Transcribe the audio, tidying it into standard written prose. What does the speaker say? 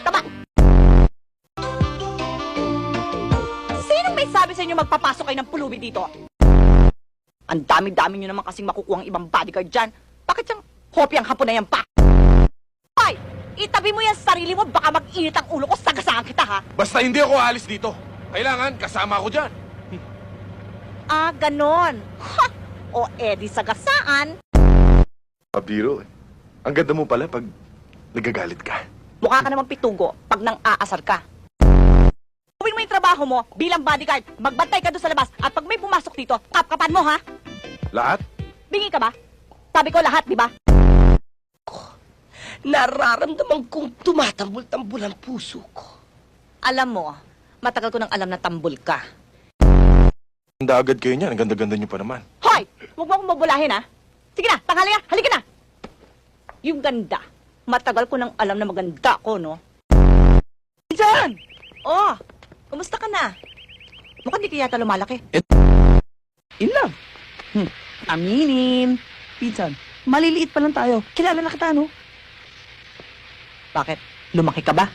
ka ba? Sinong may sabi sa inyo magpapasok kayo ng pulubi dito? Ang dami-dami nyo naman kasing makukuha ang ibang bodyguard dyan. Bakit siyang hopyang hapon na yan pa? Hoy! Itabi mo yan sa sarili mo, baka mag-init ang ulo ko, sagasaan kita, ha? Basta hindi ako aalis dito. Kailangan kasama ako dyan. Ah, ganon. Ha! O edi sagasaan. Pabiro, ang ganda mo pala pag nagagalit ka. Mukha ka namang pitugo pag nang aasar ka. Gawin mo yung trabaho mo bilang bodyguard. Magbantay ka doon sa labas at pag may pumasok dito, kapkapan mo, ha? Lahat? Bingi ka ba? Sabi ko lahat, di ba? Nararamdaman kong tumatambol-tambol ang puso ko. Alam mo, matagal ko nang alam na tambol ka. Ganda agad kayo niyan. Ang ganda-ganda niyo pa naman. Hoy! Huwag mo akong mabulahin, ha? Sige na, tanghali na, halika na! Yung ganda. Matagal ko nang alam na maganda ko, no? Diyan! Oh, kumusta ka na? Mukhang di ka yata lumalaki. In love. Aminin. Pinsan, maliliit pa lang tayo. Kilala na kita, no? Bakit? Lumaki ka ba?